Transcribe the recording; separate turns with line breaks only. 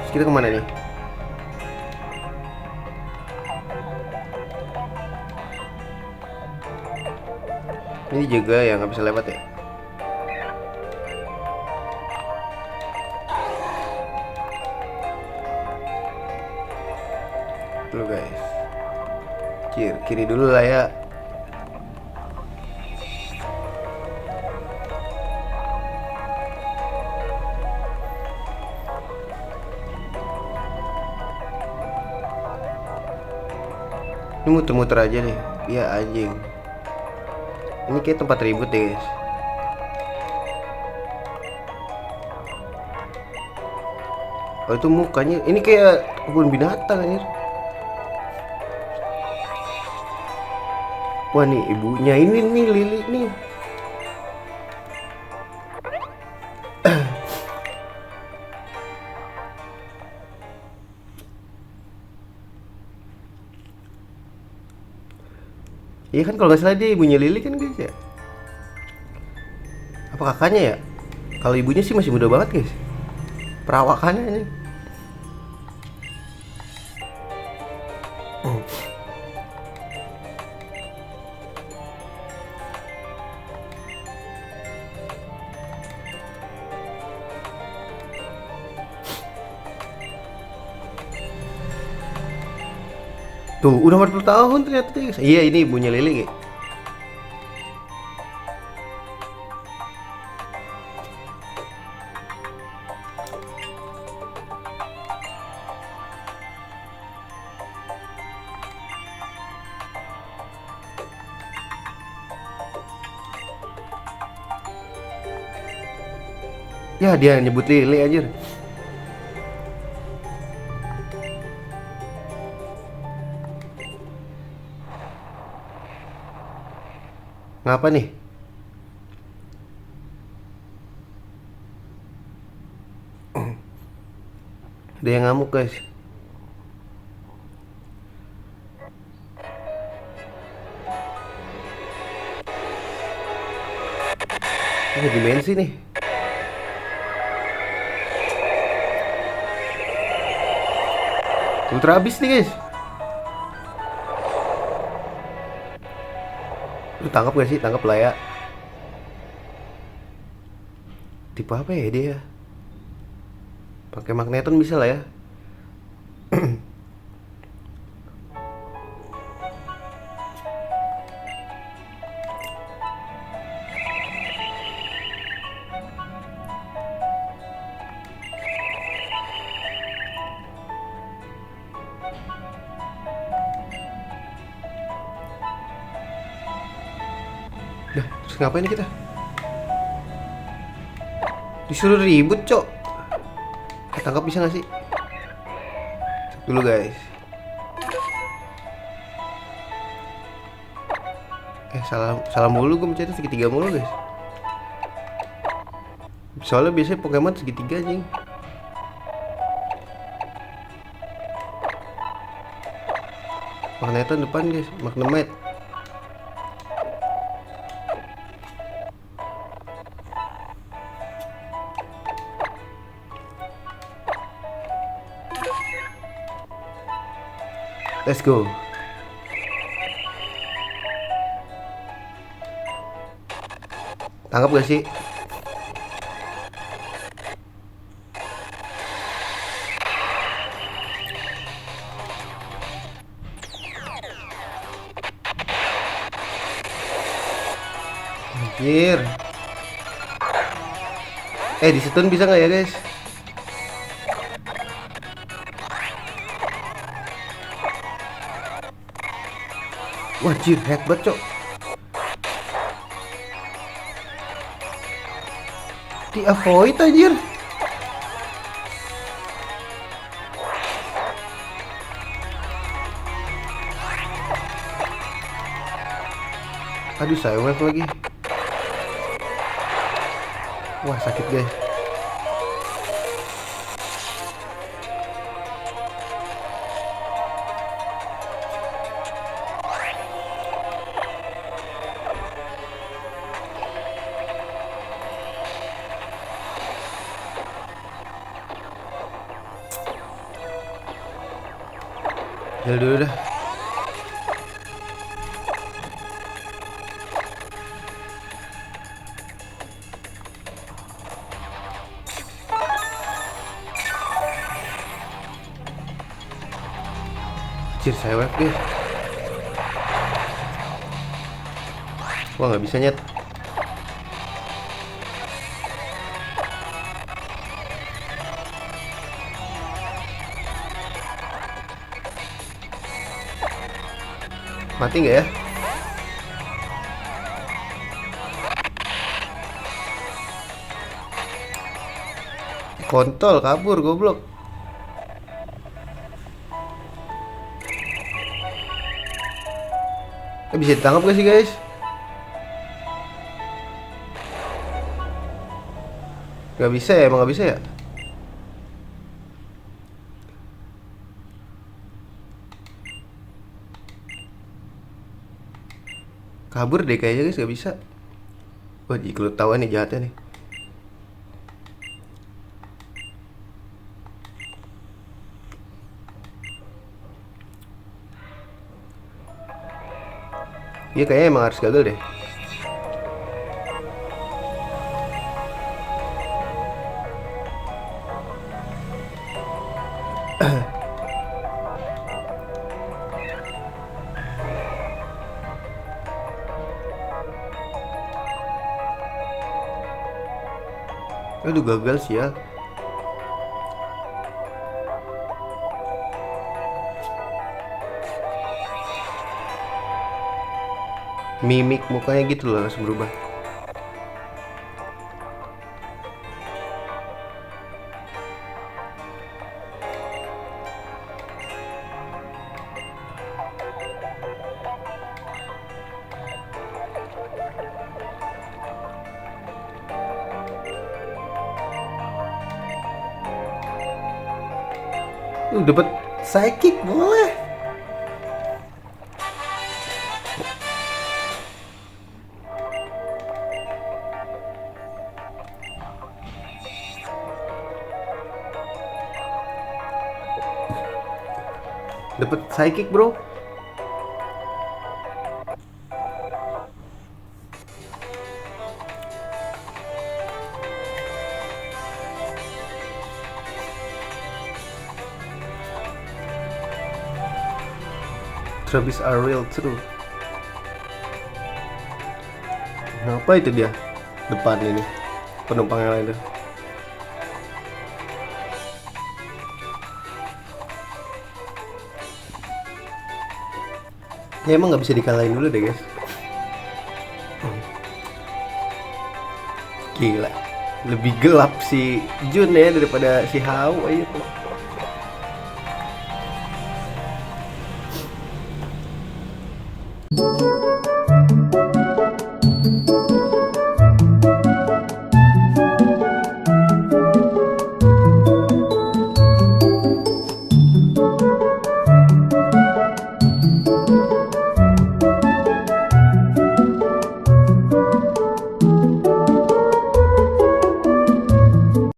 Terus kita kemana nih? Ini juga yang nggak bisa lewat ya? Dulu guys. Kiri dulu lah ya. Ini muter-muter aja nih. Iya anjing. Ini kayak tempat ribut deh guys. Oh itu mukanya. Ini kayak kebun binatang anjir. Wah nih ibunya ini nih Lili nih. Iya kan kalau nggak salah dia ibunya Lili kan guys ya. Apa kakaknya ya? Kalau ibunya sih masih muda banget guys. Perawakannya ini. Tuh udah 40 tahun ternyata guys. Iya ini ibunya Lili guys. Ya dia nyebut Lili anjir. Ngapa nih? Ada yang ngamuk guys. Ini dimensi nih. Ultra habis nih guys. Lu tangkap gak sih? Tangkap lah ya. Tipe apa ya dia? Pakai magneton bisa lah ya. Dah, terus ngapain nih kita? Disuruh ribut, cok. Tangkap bisa gak sih? Dulu guys. Salah mulu gue mencet segitiga mulu guys. Soalnya biasanya Pokemon segitiga anjing. Magneton depan guys, Magnemite. Let's go. Tangkap gak sih? Anjir. Di stun bisa nggak ya guys? Wah jir, hebat cok. Di avoid anjir. Aduh saya wave lagi. Wah sakit guys. Jalan dulu dah. Anjir, saya web deh. Wah, nggak bisa nyet. Mati nggak ya? Kontol kabur goblok. Bisa ditangkap gak sih guys? Gak bisa ya, emang gak bisa ya? Kabur deh kayaknya guys, gak bisa. Wah, kalau tahu nih jahatnya nih. Iya kayaknya emang harus gagal deh. Aduh, gagal sih ya. Mimik mukanya gitu loh langsung berubah. Dapat psychic boleh. Dapat psychic bro. Travis are real true. Kenapa itu dia depan ini penumpang yang lain tuh? Ya emang nggak bisa dikalahin dulu deh guys. Gila, lebih gelap si Jun ya daripada si Hao aja tuh.